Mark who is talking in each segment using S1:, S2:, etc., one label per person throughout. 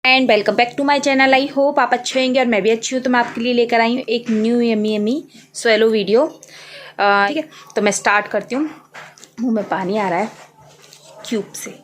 S1: And welcome back to my channel. I hope आप अच्छे होंगे और मैं भी अच्छी हूँ। तो मैं आपके लिए लेकर आई हूँ एक न्यू यमी स्वेलो वीडियो। ठीक है, तो मैं स्टार्ट करती हूँ। मुंह में पानी आ रहा है क्यूब से।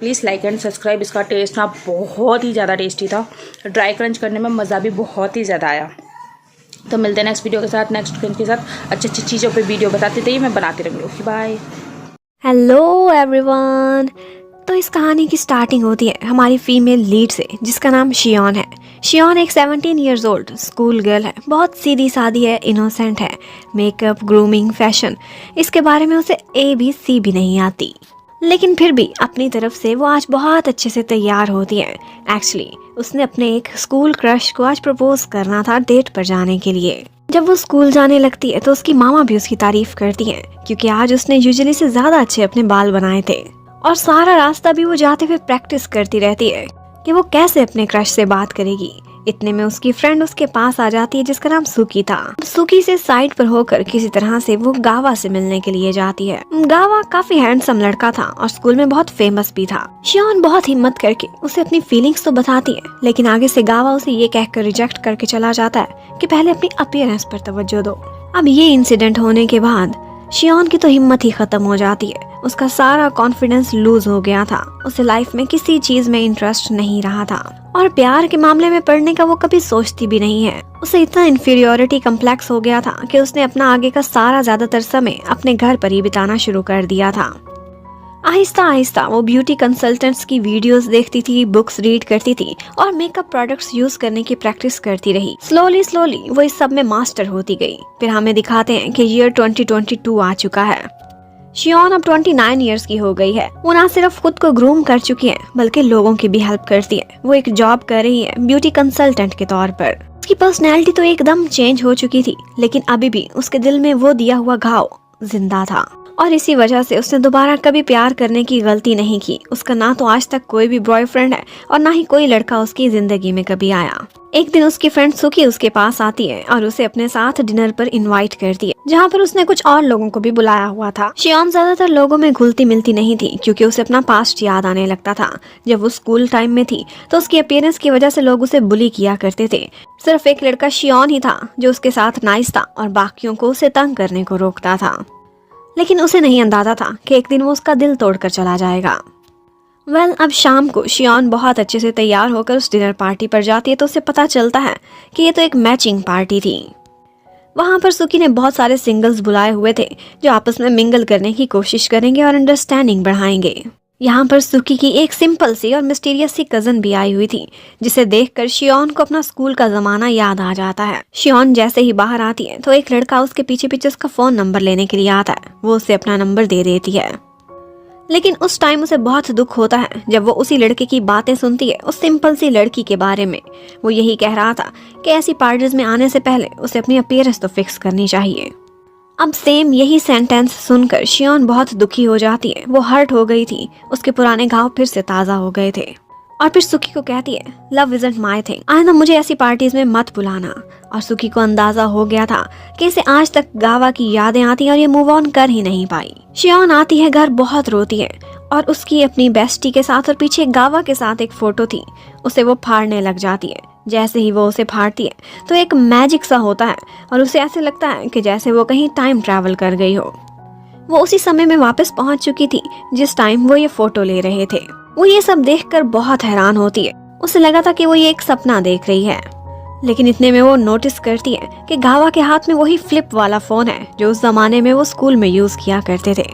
S1: Please like and subscribe. इसका टेस्ट ना बहुत ही ज़्यादा टेस्टी था, ड्राई क्रंच करने में मज़ा भी बहुत ही ज़्यादा आया। तो मिलते हैं नेक्स्ट वीडियो के साथ, नेक्स्ट क्रंच के साथ। अच्छी अच्छी चीज़ों पे वीडियो बताते थे, मैं बनाती रहूँगी। बाय।
S2: Hello everyone. तो इस कहानी की स्टार्टिंग होती है हमारी फीमेल लीड से, जिसका नाम शियोन है। शियोन एक 17 इयर्स ओल्ड स्कूल गर्ल है, बहुत सीधी सादी है, इनोसेंट है। मेकअप, ग्रूमिंग, फैशन, इसके बारे में उसे ABC भी नहीं आती, लेकिन फिर भी अपनी तरफ से वो आज बहुत अच्छे से तैयार होती है। एक्चुअली उसने अपने एक स्कूल क्रश को आज प्रपोज करना था डेट पर जाने के लिए। जब वो स्कूल जाने लगती है तो उसकी मामा भी उसकी तारीफ करती हैं, क्योंकि आज उसने यूजुअली से ज्यादा अच्छे अपने बाल बनाए थे। और सारा रास्ता भी वो जाते हुए प्रैक्टिस करती रहती है कि वो कैसे अपने क्रश से बात करेगी। इतने में उसकी फ्रेंड उसके पास आ जाती है, जिसका नाम सुकी था। सुकी से साइड पर होकर किसी तरह से वो गावा से मिलने के लिए जाती है। गावा काफी हैंडसम लड़का था और स्कूल में बहुत फेमस भी था। शियोन बहुत हिम्मत करके उसे अपनी फीलिंग्स तो बताती है, लेकिन आगे से गावा उसे ये कहकर रिजेक्ट करके चला जाता है कि पहले अपनी अपीयरेंस पर तवज्जो दो। अब ये इंसिडेंट होने के बाद शियोन की तो हिम्मत ही खत्म हो जाती है। उसका सारा कॉन्फिडेंस लूज हो गया था। उसे लाइफ में किसी चीज में इंटरेस्ट नहीं रहा था और प्यार के मामले में पढ़ने का वो कभी सोचती भी नहीं है। उसे इतना इंफीरियोरिटी कम्प्लेक्स हो गया था कि उसने अपना आगे का सारा ज्यादातर समय अपने घर पर ही बिताना शुरू कर दिया था। आहिस्ता आहिस्ता वो ब्यूटी कंसल्टेंट्स की वीडियोस देखती थी, बुक्स रीड करती थी और मेकअप प्रोडक्ट्स यूज करने की प्रैक्टिस करती रही। स्लोली वो इस सब में मास्टर होती गई। फिर हमें दिखाते हैं कि ईयर 2022 आ चुका है। शियोन अब 29 इयर्स की हो गई है। वो ना सिर्फ खुद को ग्रूम कर चुकी है, बल्कि लोगों की भी हेल्प करती है। वो एक जॉब कर रही है ब्यूटी कंसल्टेंट के तौर पर। उसकी पर्सनैलिटी तो एकदम चेंज हो चुकी थी, लेकिन अभी भी उसके दिल में वो दिया हुआ घाव जिंदा था और इसी वजह से उसने दोबारा कभी प्यार करने की गलती नहीं की। उसका ना तो आज तक कोई भी बॉयफ्रेंड है और ना ही कोई लड़का उसकी जिंदगी में कभी आया। एक दिन उसकी फ्रेंड सुकी उसके पास आती है और उसे अपने साथ डिनर पर इनवाइट करती है, जहाँ पर उसने कुछ और लोगों को भी बुलाया हुआ था। शियोन ज्यादातर लोगों में घुलती मिलती नहीं थी, क्योंकि उसे अपना पास्ट याद आने लगता था। जब वो स्कूल टाइम में थी तो उसकी अपीयरेंस की वजह से लोग उसे बुली किया करते थे। सिर्फ एक लड़का शियोन ही था जो उसके साथ नाइस था और बाकियों को उसे तंग करने को रोकता था। लेकिन उसे नहीं अंदाजा था कि एक दिन वो उसका दिल तोड़कर चला जाएगा। अब शाम को शियोन बहुत अच्छे से तैयार होकर उस डिनर पार्टी पर जाती है तो उसे पता चलता है कि ये तो एक मैचिंग पार्टी थी। वहाँ पर सुकी ने बहुत सारे सिंगल्स बुलाए हुए थे जो आपस में मिंगल करने की कोशिश करेंगे और अंडरस्टैंडिंग बढ़ाएंगे। यहाँ पर सुकी की एक सिंपल सी और मिस्टीरियस सी कजन भी आई हुई थी, जिसे देखकर शियोन को अपना स्कूल का जमाना याद आ जाता है। शियोन जैसे ही बाहर आती है तो एक लड़का उसके पीछे पीछे उसका फोन नंबर लेने के लिए आता है। वो उसे अपना नंबर दे देती है, लेकिन उस टाइम उसे बहुत दुख होता है जब वो उसी लड़के की बातें सुनती है, उस सिंपल सी लड़की के बारे में। वो यही कह रहा था कि ऐसी पार्टीज में आने से पहले उसे अपनी अपीयरेंस तो फिक्स करनी चाहिए। अब सेम यही सेंटेंस सुनकर शियोन बहुत दुखी हो जाती है। वो हर्ट हो गई थी, उसके पुराने घाव फिर से ताज़ा हो गए थे। और फिर सुकी को कहती है, लव इजंट माई थिंग, आइंदा मुझे ऐसी पार्टीज में मत बुलाना। और सुकी को अंदाजा हो गया था कि इसे आज तक गावा की यादें आती हैं और ये मूव ऑन कर ही नहीं पाई। शियोन आती है घर, बहुत रोती है और उसकी अपनी बेस्टी के साथ और पीछे गावा के साथ एक फोटो थी, उसे वो फाड़ने लग जाती है। जैसे ही वो उसे फाड़ती है तो एक मैजिक सा होता है और उसे ऐसे लगता है कि जैसे वो कहीं टाइम ट्रैवल कर गई हो। वो उसी समय में वापस पहुंच चुकी थी जिस टाइम वो ये फोटो ले रहे थे। वो ये सब देखकर बहुत हैरान होती है। उसे लगा था कि वो ये एक सपना देख रही है, लेकिन इतने में वो नोटिस करती है कि गावा के हाथ में वही फ्लिप वाला फोन है जो उस जमाने में वो स्कूल में यूज किया करते थे।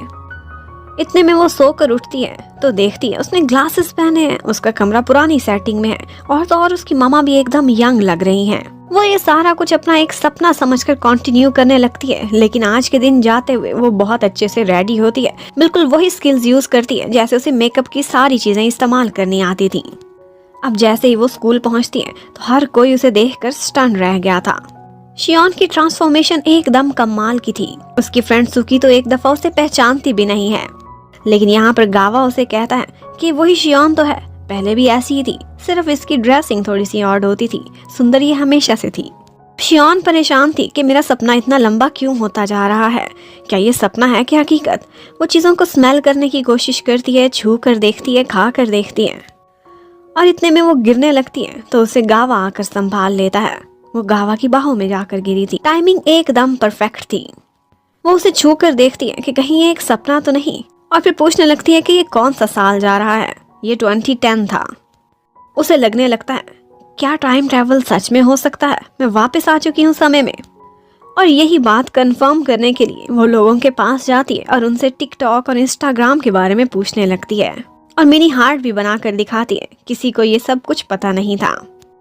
S2: इतने में वो सोकर उठती है तो देखती है उसने ग्लासेस पहने हैं, उसका कमरा पुरानी सेटिंग में है और तो और उसकी मामा भी एकदम यंग लग रही हैं। वो ये सारा कुछ अपना एक सपना समझकर कंटिन्यू करने लगती है, लेकिन आज के दिन जाते हुए वो बहुत अच्छे से रेडी होती है। बिल्कुल वही स्किल्स यूज करती है जैसे उसे मेकअप की सारी चीजें इस्तेमाल करनी आती थी। अब जैसे ही वो स्कूल पहुंचती है तो हर कोई उसे देखकर स्टन रह गया था। शियोन की ट्रांसफॉर्मेशन एकदम कमाल की थी। उसकी फ्रेंड सुकी तो एक दफा उसे पहचानती भी नहीं है, लेकिन यहाँ पर गावा उसे कहता है कि वही शियोन तो है, पहले भी ऐसी ही थी, सिर्फ इसकी ड्रेसिंग थोड़ी सी ऑड होती थी, सुंदर ये हमेशा से थी। शियोन परेशान थी कि मेरा सपना इतना लंबा क्यों होता जा रहा है, क्या ये सपना है कि हकीकत। वो चीज़ों को स्मेल करने की कोशिश करती है, छू कर देखती है, खा कर देखती है और इतने में वो गिरने लगती है तो उसे गावा आकर संभाल लेता है। वो गावा की बाहों में जाकर गिरी थी। टाइमिंग एकदम परफेक्ट थी। वो उसे छू कर देखती है कि कहीं ये एक सपना तो नहीं और फिर पूछने लगती है कि ये कौन सा साल जा रहा है। ये 2010 था। उसे लगने लगता है क्या टाइम ट्रैवल सच में हो सकता है, मैं वापस आ चुकी हूँ समय में। और यही बात कंफर्म करने के लिए वो लोगों के पास जाती है और उनसे टिकटॉक और इंस्टाग्राम के बारे में पूछने लगती है और मिनी हार्ट भी बना कर दिखाती है। किसी को ये सब कुछ पता नहीं था,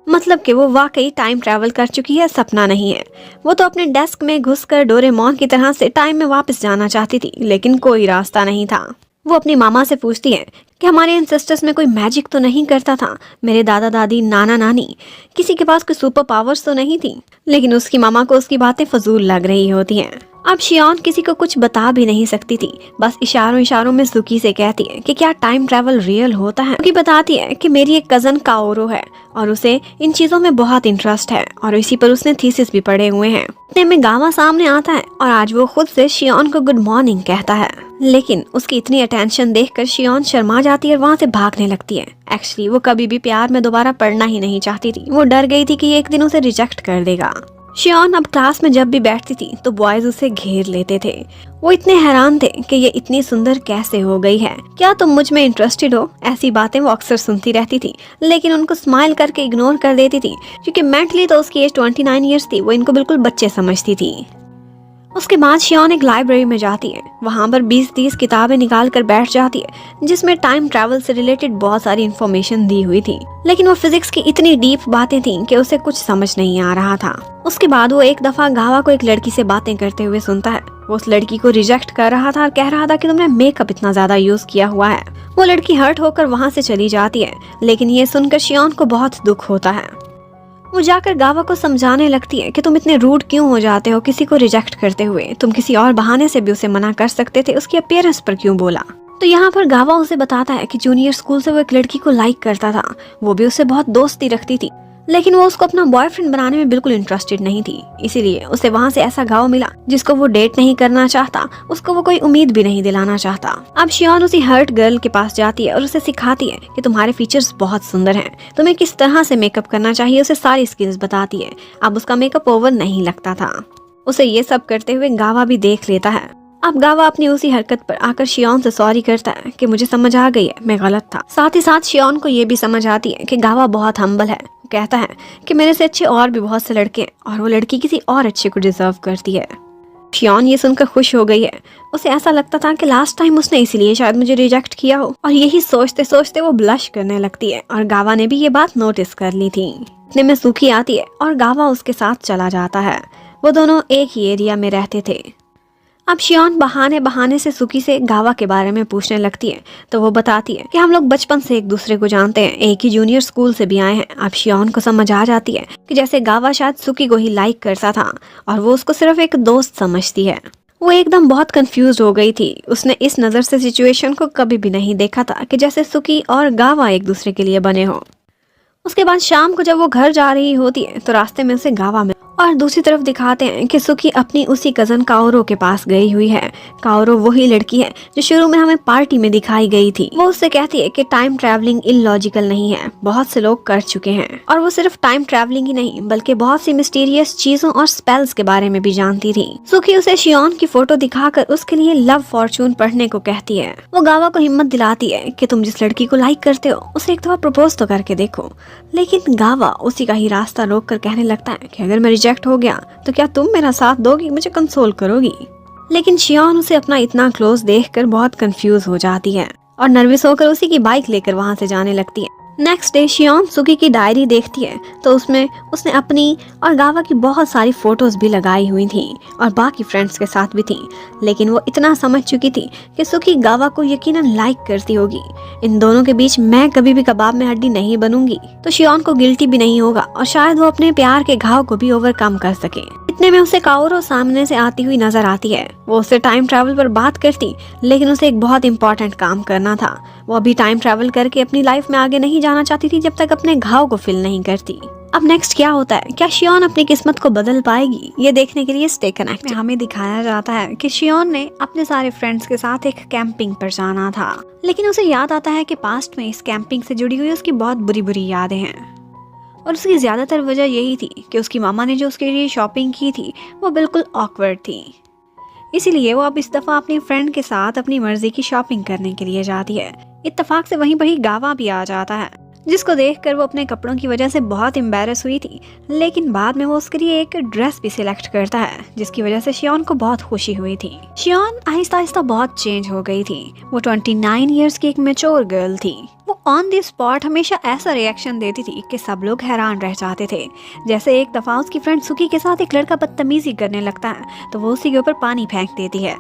S2: मतलब कि वो वाकई टाइम ट्रैवल कर चुकी है, सपना नहीं है। वो तो अपने डेस्क में घुसकर डोरेमोन की तरह से टाइम में वापस जाना चाहती थी, लेकिन कोई रास्ता नहीं था। वो अपनी मामा से पूछती है कि हमारे एंसेस्टर्स में कोई मैजिक तो नहीं करता था, मेरे दादा दादी नाना नानी किसी के पास कोई सुपर पावर्स तो नहीं थी। लेकिन उसकी मामा को उसकी बातें फजूल लग रही होती हैं। अब शियोन किसी को कुछ बता भी नहीं सकती थी, बस इशारों इशारों में सुकी से कहती है कि क्या टाइम ट्रैवल रियल होता है। सुकी बताती है कि मेरी एक कजन काओरो है और उसे इन चीजों में बहुत इंटरेस्ट है और इसी पर उसने थीसिस भी पढ़े हुए हैं। इतने में गावा सामने आता है और आज वो खुद से शियोन को गुड मॉर्निंग कहता है, लेकिन उसकी इतनी अटेंशन देखकर शियोन शर्मा जाती है और वहाँ से भागने लगती है। एक्चुअली वो कभी भी प्यार में दोबारा पढ़ना ही नहीं चाहती थी। वो डर गई थी कि ये एक दिन उसे रिजेक्ट कर देगा। शियोन अब क्लास में जब भी बैठती थी तो बॉयज उसे घेर लेते थे। वो इतने हैरान थे कि ये इतनी सुंदर कैसे हो गई है, क्या तुम मुझ में इंटरेस्टेड हो। ऐसी बातें वो अक्सर सुनती रहती थी, लेकिन उनको स्माइल करके इग्नोर कर देती थी, क्योंकि मेंटली तो उसकी एज 29 ईयर्स थी। वो इनको बिल्कुल बच्चे समझती थी। उसके बाद शियोन एक लाइब्रेरी में जाती है। वहाँ पर 20-30 किताबें निकाल कर बैठ जाती है, जिसमें टाइम ट्रैवल से रिलेटेड बहुत सारी इन्फॉर्मेशन दी हुई थी, लेकिन वो फिजिक्स की इतनी डीप बातें थीं कि उसे कुछ समझ नहीं आ रहा था। उसके बाद वो एक दफा गावा को एक लड़की से बातें करते हुए सुनता है। वो उस लड़की को रिजेक्ट कर रहा था और कह रहा था कि तुमने मेकअप इतना ज्यादा यूज किया हुआ है। वो लड़की हर्ट होकर वहाँ से चली जाती है, लेकिन ये सुनकर शियोन को बहुत दुख होता है। वो जाकर गावा को समझाने लगती है कि तुम इतने रूड क्यों हो जाते हो किसी को रिजेक्ट करते हुए, तुम किसी और बहाने से भी उसे मना कर सकते थे, उसकी अपीयरेंस पर क्यों बोला। तो यहाँ पर गावा उसे बताता है कि जूनियर स्कूल से वो एक लड़की को लाइक करता था, वो भी उससे बहुत दोस्ती रखती थी, लेकिन वो उसको अपना बॉयफ्रेंड बनाने में बिल्कुल इंटरेस्टेड नहीं थी। इसीलिए उसे वहाँ से ऐसा गाँव मिला जिसको वो डेट नहीं करना चाहता, उसको वो कोई उम्मीद भी नहीं दिलाना चाहता। अब शियोन उसी हर्ट गर्ल के पास जाती है और उसे सिखाती है कि तुम्हारे फीचर्स बहुत सुंदर हैं, तुम्हें किस तरह से मेकअप करना चाहिए, उसे सारी स्किल्स बताती है। अब उसका मेकअप ओवर नहीं लगता था। उसे ये सब करते हुए गावा भी देख लेता है। अब गावा अपनी उसी हरकत पर आकर शियोन से सॉरी करता है कि मुझे समझ आ गई है, मैं गलत था। साथ ही साथ शियोन को ये भी समझ आती है कि गावा बहुत हम्बल है। कहता है कि मेरे से अच्छे और भी बहुत से लड़के हैं और वो लड़की किसी और अच्छे को डिजर्व करती है। शियोन ये सुनकर खुश हो गई है। उसे ऐसा लगता था कि लास्ट टाइम उसने इसलिए शायद मुझे रिजेक्ट किया हो, और यही सोचते सोचते वो ब्लश करने लगती है और गावा ने भी ये बात नोटिस कर ली थी। इतने में सुखी आती है और गावा उसके साथ चला जाता है। वो दोनों एक ही एरिया में रहते थे। अब शियोन बहाने बहाने से सुकी से गावा के बारे में पूछने लगती है, तो वो बताती है कि हम लोग बचपन से एक दूसरे को जानते हैं, एक ही जूनियर स्कूल से भी आए हैं। अब शियोन को समझ आ जाती है कि जैसे गावा शायद सुकी को ही लाइक करता था और वो उसको सिर्फ एक दोस्त समझती है। वो एकदम बहुत कंफ्यूज हो गई थी। उसने इस नज़र से सिचुएशन को कभी भी नहीं देखा था कि जैसे सुकी और गावा एक दूसरे के लिए बने हो। उसके बाद शाम को जब वो घर जा रही होती है तो रास्ते में उसे गावा मिल, और दूसरी तरफ दिखाते हैं कि सुकी अपनी उसी कजन काओरो के पास गई हुई है। काओरो वही लड़की है जो शुरू में हमें पार्टी में दिखाई गई थी। वो उससे कहती है कि टाइम ट्रैवलिंग इलॉजिकल नहीं है, बहुत से लोग कर चुके हैं, और वो सिर्फ टाइम ट्रैवलिंग ही नहीं बल्कि बहुत सी मिस्टीरियस चीजों और स्पेल्स के बारे में भी जानती थी। सुकी उसे शियोन की फोटो दिखाकर उसके लिए लव फॉर्चून पढ़ने को कहती है। वो गावा को हिम्मत दिलाती है कि तुम जिस लड़की को लाइक करते हो उसे एक दफा प्रपोज तो करके देखो, लेकिन गावा उसी का ही रास्ता रोक कर कहने लगता है कि अगर मैं रिजेक्ट हो गया तो क्या तुम मेरा साथ दोगी, मुझे कंसोल करोगी। लेकिन शियोन उसे अपना इतना क्लोज देखकर बहुत कंफ्यूज हो जाती है और नर्वस होकर उसी की बाइक लेकर वहां से जाने लगती है। नेक्स्ट डे शियोन सुकी की डायरी देखती है तो उसमें उसने अपनी और गावा की बहुत सारी फोटोज भी लगाई हुई थी और बाकी फ्रेंड्स के साथ भी थी, लेकिन वो इतना समझ चुकी थी कि सुकी गावा को यकीनन लाइक करती होगी। इन दोनों के बीच मैं कभी भी कबाब में हड्डी नहीं बनूंगी, तो शियोन को गिल्टी भी नहीं होगा और शायद वो अपने प्यार के घाव को भी ओवरकम कर सके। इतने में उसे काओरो सामने से आती हुई नजर आती है। वो उससे टाइम ट्रैवल पर बात करती, लेकिन उसे एक बहुत इंपॉर्टेंट काम करना था। वो अभी टाइम ट्रैवल करके अपनी लाइफ में आगे नहीं जाना चाहती थी जब तक अपने घाव को फिल नहीं करती। अब नेक्स्ट क्या होता है, क्या शियोन अपनी किस्मत को बदल पाएगी, ये देखने के लिए स्टे कनेक्टेड। हमें दिखाया जाता है कि शियोन ने अपने सारे फ्रेंड्स के साथ एक कैंपिंग पर जाना था, लेकिन उसे याद आता है कि पास्ट में इस कैंपिंग से जुड़ी हुई उसकी बहुत बुरी बुरी यादें हैं, और उसकी ज्यादातर वजह यही थी कि उसकी मामा ने जो उसके लिए शॉपिंग की थी वो बिल्कुल ऑकवर्ड थी। इसीलिए वो अब इस दफ़ा अपनी फ्रेंड के साथ अपनी मर्जी की शॉपिंग करने के लिए जाती है। इत्तेफाक से वहीं पर ही गावा भी आ जाता है, जिसको देखकर वो अपने कपड़ों की वजह से बहुत एम्बैरस हुई थी। लेकिन बाद में वो उसके लिए एक ड्रेस भी सिलेक्ट करता है, जिसकी वजह से शियोन को बहुत खुशी हुई थी। शियोन आहिस्ता आहिस्ता बहुत चेंज हो गई थी। वो 29 इयर्स की एक मैच्योर गर्ल थी। वो ऑन द स्पॉट हमेशा ऐसा रिएक्शन देती थी कि सब लोग हैरान रह जाते थे। जैसे एक दफा उसकी फ्रेंड सुकी के साथ एक लड़का बदतमीजी करने लगता है तो वो उसी के ऊपर पानी फेंक देती है।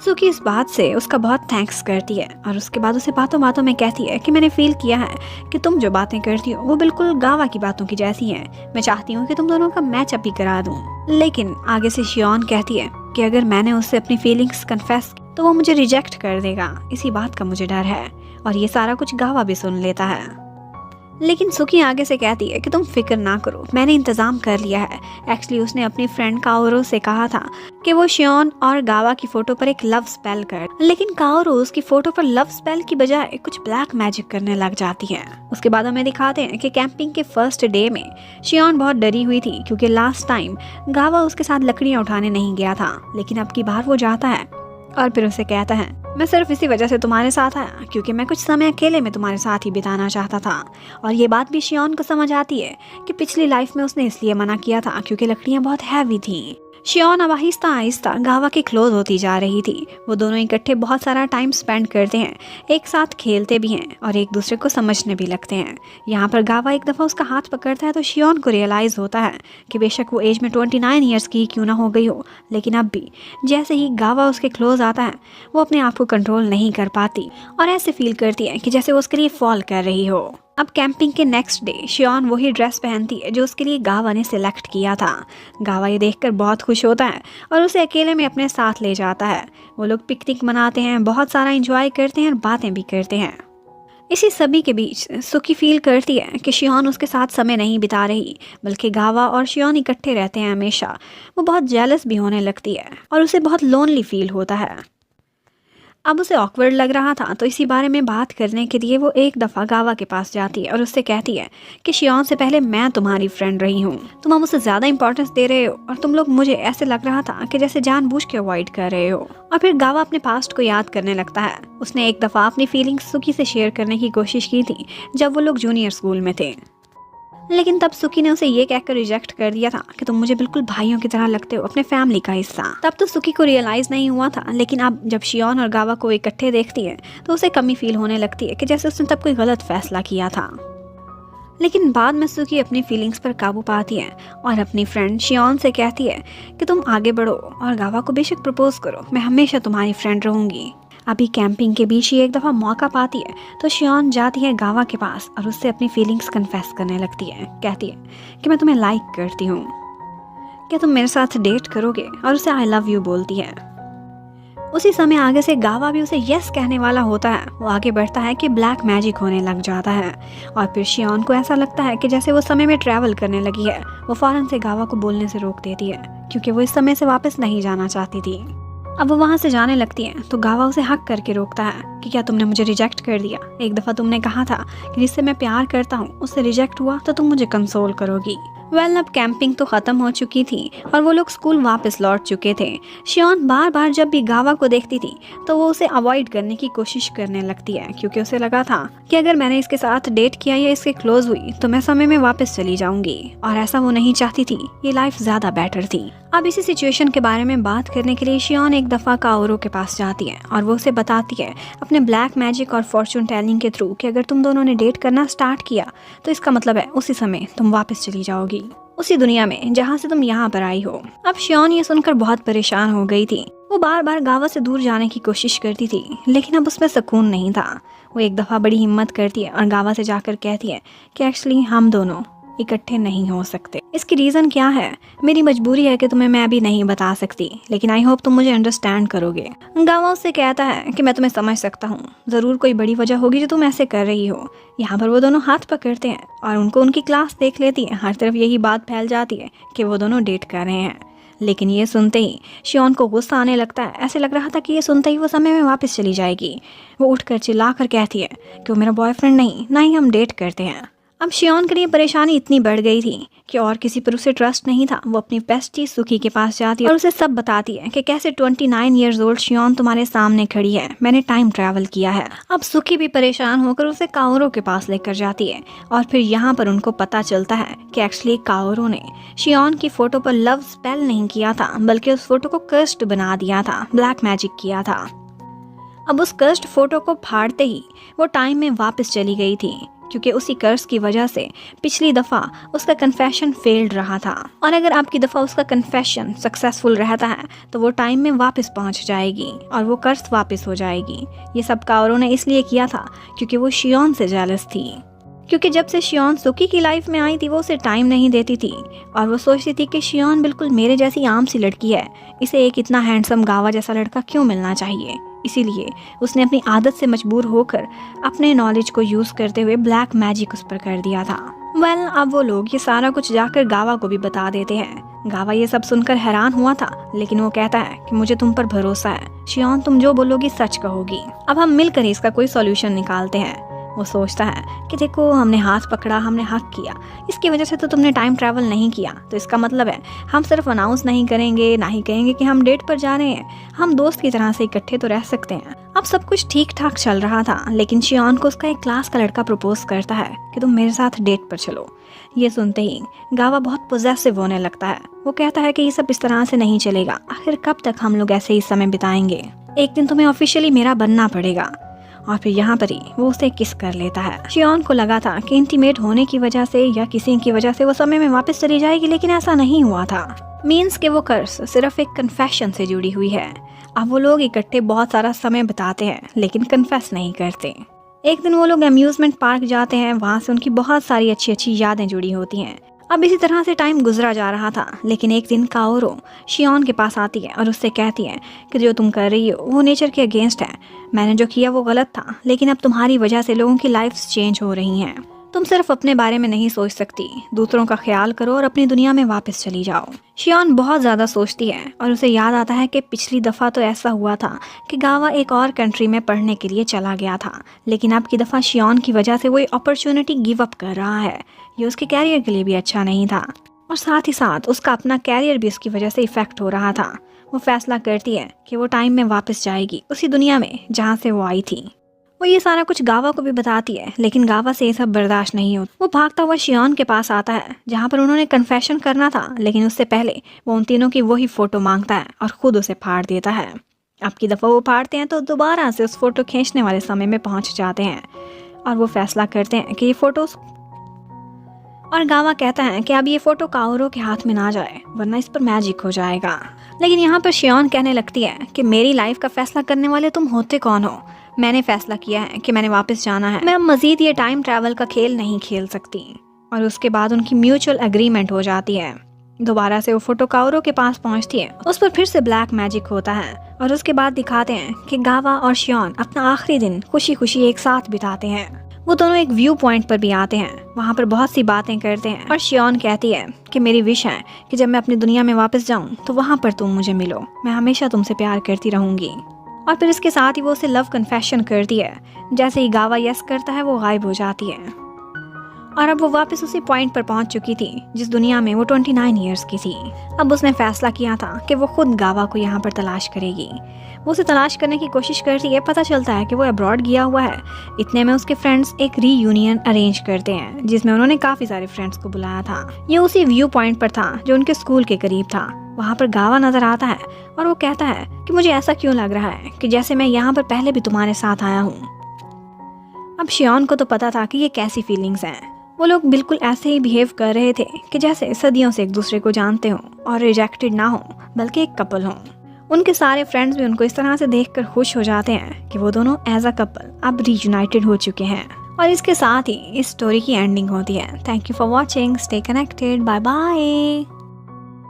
S2: सुकी इस बात से उसका बहुत थैंक्स करती है और उसके बाद उसे बातों बातों में कहती है कि मैंने फील किया है कि तुम जो बातें करती हो वो बिल्कुल गावा की बातों की जैसी हैं। मैं चाहती हूँ कि तुम दोनों का मैचअप भी करा दूँ। लेकिन आगे से शियोन कहती है कि अगर मैंने उससे अपनी फीलिंग्स कन्फेस की तो वो मुझे रिजेक्ट कर देगा। इसी बात का मुझे डर है। और ये सारा कुछ गावा भी सुन लेता है। लेकिन सुकी आगे से कहती है कि तुम फिक्र ना करो, मैंने इंतजाम कर लिया है। एक्चुअली उसने अपनी फ्रेंड काओरो से कहा था कि वो शियोन और गावा की फोटो पर एक लव स्पेल कर, लेकिन काओरो उसकी फोटो पर लव स्पेल की बजाय कुछ ब्लैक मैजिक करने लग जाती है। उसके बाद हमें दिखाते हैं कि कैंपिंग के फर्स्ट डे में शियोन बहुत डरी हुई थी क्योंकि लास्ट टाइम गावा उसके साथ लकड़ियां उठाने नहीं गया था, लेकिन अब की बार वो जाता है और फिर उसे कहता है मैं सिर्फ इसी वजह से तुम्हारे साथ आया क्योंकि मैं कुछ समय अकेले में तुम्हारे साथ ही बिताना चाहता था। और ये बात भी शियोन को समझ आती है कि पिछली लाइफ में उसने इसलिए मना किया था क्योंकि लकड़ियां बहुत हैवी थी। शियोन अब आहिस्ता आहिस्ता गावा के क्लोज होती जा रही थी। वो दोनों इकट्ठे बहुत सारा टाइम स्पेंड करते हैं, एक साथ खेलते भी हैं और एक दूसरे को समझने भी लगते हैं। यहाँ पर गावा एक दफ़ा उसका हाथ पकड़ता है तो शियोन को रियलाइज़ होता है कि बेशक वो एज में 29 ईयर्स की क्यों ना हो गई हो, लेकिन अब भी जैसे ही गावा उसके क्लोज आता है वो अपने आप को कंट्रोल नहीं कर पाती और ऐसे फील करती है कि जैसे वो उसके लिए फॉल कर रही हो। अब कैंपिंग के नेक्स्ट डे शियोन वही ड्रेस पहनती है जो उसके लिए गावा ने सिलेक्ट किया था। गावा ये देखकर बहुत खुश होता है और उसे अकेले में अपने साथ ले जाता है। वो लोग पिकनिक मनाते हैं, बहुत सारा एंजॉय करते हैं और बातें भी करते हैं। इसी सभी के बीच सुकी फील करती है कि शियोन उसके साथ समय नहीं बिता रही, बल्कि गावा और शियोन इकट्ठे रहते हैं हमेशा। वो बहुत जेलस भी होने लगती है और उसे बहुत लोनली फील होता है। अब उसे ऑकवर्ड लग रहा था तो इसी बारे में बात करने के लिए वो एक दफ़ा गावा के पास जाती है और उससे कहती है कि शियोन से पहले मैं तुम्हारी फ्रेंड रही हूँ, तुम अब उसे ज़्यादा इंपॉर्टेंस दे रहे हो और तुम लोग मुझे ऐसे लग रहा था कि जैसे जानबूझ के अवॉइड कर रहे हो। और फिर गावा अपने पास्ट को याद करने लगता है। उसने एक दफ़ा अपनी फीलिंग्स सुकी से शेयर करने की कोशिश की थी जब वो लोग जूनियर स्कूल में थे, लेकिन तब सुकी ने उसे ये कहकर रिजेक्ट कर दिया था कि तुम मुझे बिल्कुल भाइयों की तरह लगते हो, अपने फैमिली का हिस्सा। तब तो सुकी को रियलाइज नहीं हुआ था, लेकिन अब जब शियोन और गावा को इकट्ठे देखती है तो उसे कमी फील होने लगती है कि जैसे उसने तब कोई गलत फैसला किया था। लेकिन बाद में सुकी अपनी फीलिंग्स पर काबू पाती है और अपनी फ्रेंड शियोन से कहती है कि तुम आगे बढ़ो और गावा को बेशक प्रपोज करो, मैं हमेशा तुम्हारी फ्रेंड रहूंगी। अभी कैंपिंग के बीच ही एक दफ़ा मौका पाती है तो शियोन जाती है गावा के पास और उससे अपनी फीलिंग्स कन्फेस करने लगती है। कहती है कि मैं तुम्हें लाइक करती हूँ, क्या तुम मेरे साथ डेट करोगे, और उसे आई लव यू बोलती है। उसी समय आगे से गावा भी उसे यस कहने वाला होता है। वो आगे बढ़ता है कि ब्लैक मैजिक होने लग जाता है और फिर शियोन को ऐसा लगता है कि जैसे वो समय में ट्रैवल करने लगी है। वो फौरन से गावा को बोलने से रोक देती है क्योंकि वो इस समय से वापस नहीं जाना चाहती थी। अब वो वहाँ से जाने लगती है तो गावा उसे हक करके रोकता है कि क्या तुमने मुझे रिजेक्ट कर दिया, एक दफ़ा तुमने कहा था कि जिससे मैं प्यार करता हूँ उससे रिजेक्ट हुआ तो तुम मुझे कंसोल करोगी। अब कैंपिंग तो ख़त्म हो चुकी थी और वो लोग स्कूल वापस लौट चुके थे। शियोन बार बार जब भी गावा को देखती थी तो वो उसे अवॉइड करने की कोशिश करने लगती है क्योंकि उसे लगा था कि अगर मैंने इसके साथ डेट किया या इसके क्लोज हुई तो मैं समय में वापस चली जाऊंगी, और ऐसा वो नहीं चाहती थी। ये लाइफ ज़्यादा बेटर थी। अब इसी सिचुएशन के बारे में बात करने के लिए शियोन एक दफ़ा काओरो के पास जाती है और वो उसे बताती है अपने ब्लैक मैजिक और फॉर्चून टेलिंग के थ्रू कि अगर तुम दोनों ने डेट करना स्टार्ट किया तो इसका मतलब है उसी समय तुम वापस चली जाओगी, उसी दुनिया में जहाँ से तुम यहाँ पर आई हो। अब शियोन ये सुनकर बहुत परेशान हो गई थी। वो बार बार गावा से दूर जाने की कोशिश करती थी, लेकिन अब उसमें सुकून नहीं था। वो एक दफ़ा बड़ी हिम्मत करती है और गावा से जाकर कहती है कि एक्चुअली हम दोनों इकट्ठे नहीं हो सकते। इसकी रीज़न क्या है, मेरी मजबूरी है कि तुम्हें मैं अभी नहीं बता सकती, लेकिन आई होप तुम मुझे अंडरस्टैंड करोगे। गावा उससे कहता है कि मैं तुम्हें समझ सकता हूँ, ज़रूर कोई बड़ी वजह होगी जो तुम ऐसे कर रही हो। यहाँ पर वो दोनों हाथ पकड़ते हैं और उनको उनकी क्लास देख लेती है। हर तरफ यही बात फैल जाती है कि वो दोनों डेट कर रहे हैं। लेकिन ये सुनते ही शियोन को गुस्सा आने लगता है। ऐसे लग रहा था कि ये सुनते ही वो समय में वापस चली जाएगी। वो उठकर चिल्ला कर कहती है कि वो मेरा बॉयफ्रेंड नहीं, ना ही हम डेट करते हैं। अब शियोन के लिए परेशानी इतनी बढ़ गई थी कि और किसी पर उसे ट्रस्ट नहीं था। वो अपनी बेस्टी सुकी के पास जाती है और उसे सब बताती है कि कैसे 29 इयर्स ओल्ड शियोन तुम्हारे सामने खड़ी है, मैंने टाइम ट्रैवल किया है। अब सुकी भी परेशान होकर उसे काओरो के पास लेकर जाती है और फिर यहाँ पर उनको पता चलता है कि एक्चुअली काओरो ने शियोन की फोटो पर लव स्पेल नहीं किया था, बल्कि उस फोटो को कर्स्ड बना दिया था, ब्लैक मैजिक किया था। अब उस कर्स्ड फोटो को फाड़ते ही वो टाइम में वापस चली गई थी, क्योंकि उसी कर्स की वजह से पिछली दफ़ा उसका कन्फेशन फेल्ड रहा था, और अगर आपकी दफ़ा उसका कन्फेशन सक्सेसफुल रहता है तो वो टाइम में वापस पहुंच जाएगी और वो कर्स वापस हो जाएगी। ये सब काओरो ने इसलिए किया था क्योंकि वो शियोन से जेलस थी, क्योंकि जब से शियोन सुकी की लाइफ में आई थी वो उसे टाइम नहीं देती थी और वो सोचती थी कि शियोन बिल्कुल मेरे जैसी आम सी लड़की है, इसे एक इतना हैंडसम गावा जैसा लड़का क्यों मिलना चाहिए। इसीलिए उसने अपनी आदत से मजबूर होकर अपने नॉलेज को यूज़ करते हुए ब्लैक मैजिक उस पर कर दिया था। अब वो लोग ये सारा कुछ जाकर गावा को भी बता देते हैं। गावा ये सब सुनकर हैरान हुआ था, लेकिन वो कहता है कि मुझे तुम पर भरोसा है शियोन, तुम जो बोलोगी सच कहोगी। अब हम मिलकर इसका कोई सॉल्यूशन निकालते हैं। वो सोचता है कि देखो, हमने हाथ पकड़ा, हमने हक किया, इसकी वजह से तो तुमने टाइम ट्रैवल नहीं किया, तो इसका मतलब है हम सिर्फ अनाउंस नहीं करेंगे, ना ही कहेंगे कि हम डेट पर जा रहे हैं, हम दोस्त की तरह से इकट्ठे तो रह सकते हैं। अब सब कुछ ठीक ठाक चल रहा था, लेकिन शियोन को उसका एक क्लास का लड़का प्रपोज करता है कि तुम मेरे साथ डेट पर चलो। ये सुनते ही गावा बहुत पॉजेसिव होने लगता है। वो कहता है कि ये सब इस तरह से नहीं चलेगा, आखिर कब तक हम लोग ऐसे ही समय बिताएंगे, एक दिन तुम्हें ऑफिशियली मेरा बनना पड़ेगा। और फिर यहाँ पर ही वो उसे किस कर लेता है। शियोन को लगा था कि इंटीमेट होने की वजह से या किसी की वजह से वो समय में वापस चली जाएगी, लेकिन ऐसा नहीं हुआ था। मीन्स के वो कर्स सिर्फ एक कन्फेशन से जुड़ी हुई है। अब वो लोग इकट्ठे बहुत सारा समय बिताते हैं, लेकिन कन्फेस नहीं करते। एक दिन वो लोग अम्यूजमेंट पार्क जाते हैं, वहाँ से उनकी बहुत सारी अच्छी अच्छी यादें जुड़ी होती हैं। अब इसी तरह से टाइम गुजरा जा रहा था, लेकिन एक दिन काओरो शियोन के पास आती है और उससे कहती है कि जो तुम कर रही हो वो नेचर के अगेंस्ट है, मैंने जो किया वो गलत था, लेकिन अब तुम्हारी वजह से लोगों की लाइफ्स चेंज हो रही हैं। तुम सिर्फ अपने बारे में नहीं सोच सकती, दूसरों का ख्याल करो और अपनी दुनिया में वापस चली जाओ। शियोन बहुत ज़्यादा सोचती है और उसे याद आता है कि पिछली दफ़ा तो ऐसा हुआ था कि गावा एक और कंट्री में पढ़ने के लिए चला गया था, लेकिन अब की दफ़ा शियोन की वजह से वो अपॉर्चुनिटी गिव अप कर रहा है। ये उसके कैरियर के लिए भी अच्छा नहीं था और साथ ही साथ उसका अपना कैरियर भी उसकी वजह से इफ़ेक्ट हो रहा था। वो फैसला करती है कि वो टाइम में वापस जाएगी उसी दुनिया में जहाँ से वो आई थी। वो ये सारा कुछ गावा को भी बताती है, लेकिन गावा से ये सब बर्दाश्त नहीं होता। वो भागता हुआ शियोन के पास आता है जहाँ पर उन्होंने कन्फेशन करना था, लेकिन उससे पहले वो उन तीनों की वही फ़ोटो मांगता है और ख़ुद उसे फाड़ देता है। अब की दफ़ा वो फाड़ते हैं तो दोबारा से उस फोटो खींचने वाले समय में पहुँच जाते हैं और वो फैसला करते हैं कि ये फ़ोटो, और गावा कहता है कि अब ये फ़ोटो काओरो के हाथ में ना जाए वरना इस पर मैजिक हो जाएगा। लेकिन यहाँ पर शियोन कहने लगती है कि मेरी लाइफ का फैसला करने वाले तुम होते कौन हो, मैंने फैसला किया है कि मैंने वापस जाना है, मैं अब मज़ीद ये टाइम ट्रैवल का खेल नहीं खेल सकती। और उसके बाद उनकी म्यूचुअल एग्रीमेंट हो जाती है। दोबारा से वो फोटो काओरो के पास पहुंचती है, उस पर फिर से ब्लैक मैजिक होता है और उसके बाद दिखाते हैं कि गावा और शियोन अपना आखिरी दिन खुशी खुशी एक साथ बिताते हैं। वो दोनों एक व्यू पॉइंट पर भी आते हैं, वहाँ पर बहुत सी बातें करते हैं और शियोन कहती है कि मेरी विश है कि जब मैं अपनी दुनिया में वापस जाऊँ तो वहाँ पर तुम मुझे मिलो, मैं हमेशा तुमसे प्यार करती रहूँगी। और फिर इसके साथ ही वो उसे लव कन्फेशन करती है। जैसे ही गावा यस करता है वो गायब हो जाती है और अब वो वापस उसी पॉइंट पर पहुंच चुकी थी जिस दुनिया में वो 29 इयर्स की थी। अब उसने फैसला किया था कि वो खुद गावा को यहाँ पर तलाश करेगी। वो उसे तलाश करने की कोशिश करती है, पता चलता है कि वो अब्रॉड गया हुआ है। इतने में उसके फ्रेंड्स एक रीयूनियन अरेंज करते हैं जिसमें उन्होंने काफ़ी सारे फ्रेंड्स को बुलाया था। ये उसी व्यू पॉइंट पर था जो उनके स्कूल के करीब था। वहाँ पर गावा नजर आता है और वो कहता है कि मुझे ऐसा क्यों लग रहा है कि जैसे मैं यहाँ पर पहले भी तुम्हारे साथ आया हूँ। अब शियोन को तो पता था कि ये कैसी फीलिंग्स हैं। वो लोग बिल्कुल ऐसे ही बिहेव कर रहे थे कि जैसे सदियों से एक दूसरे को जानते हों और रिजेक्टेड ना हो बल्कि एक कपल हों। उनके सारे फ्रेंड्स भी उनको इस तरह से देखकर खुश हो जाते हैं कि वो दोनों एज अ कपल अब रीयूनाइटेड हो चुके हैं। और इसके साथ ही इस स्टोरी की एंडिंग होती है। Thank you for watching, stay connected, bye bye.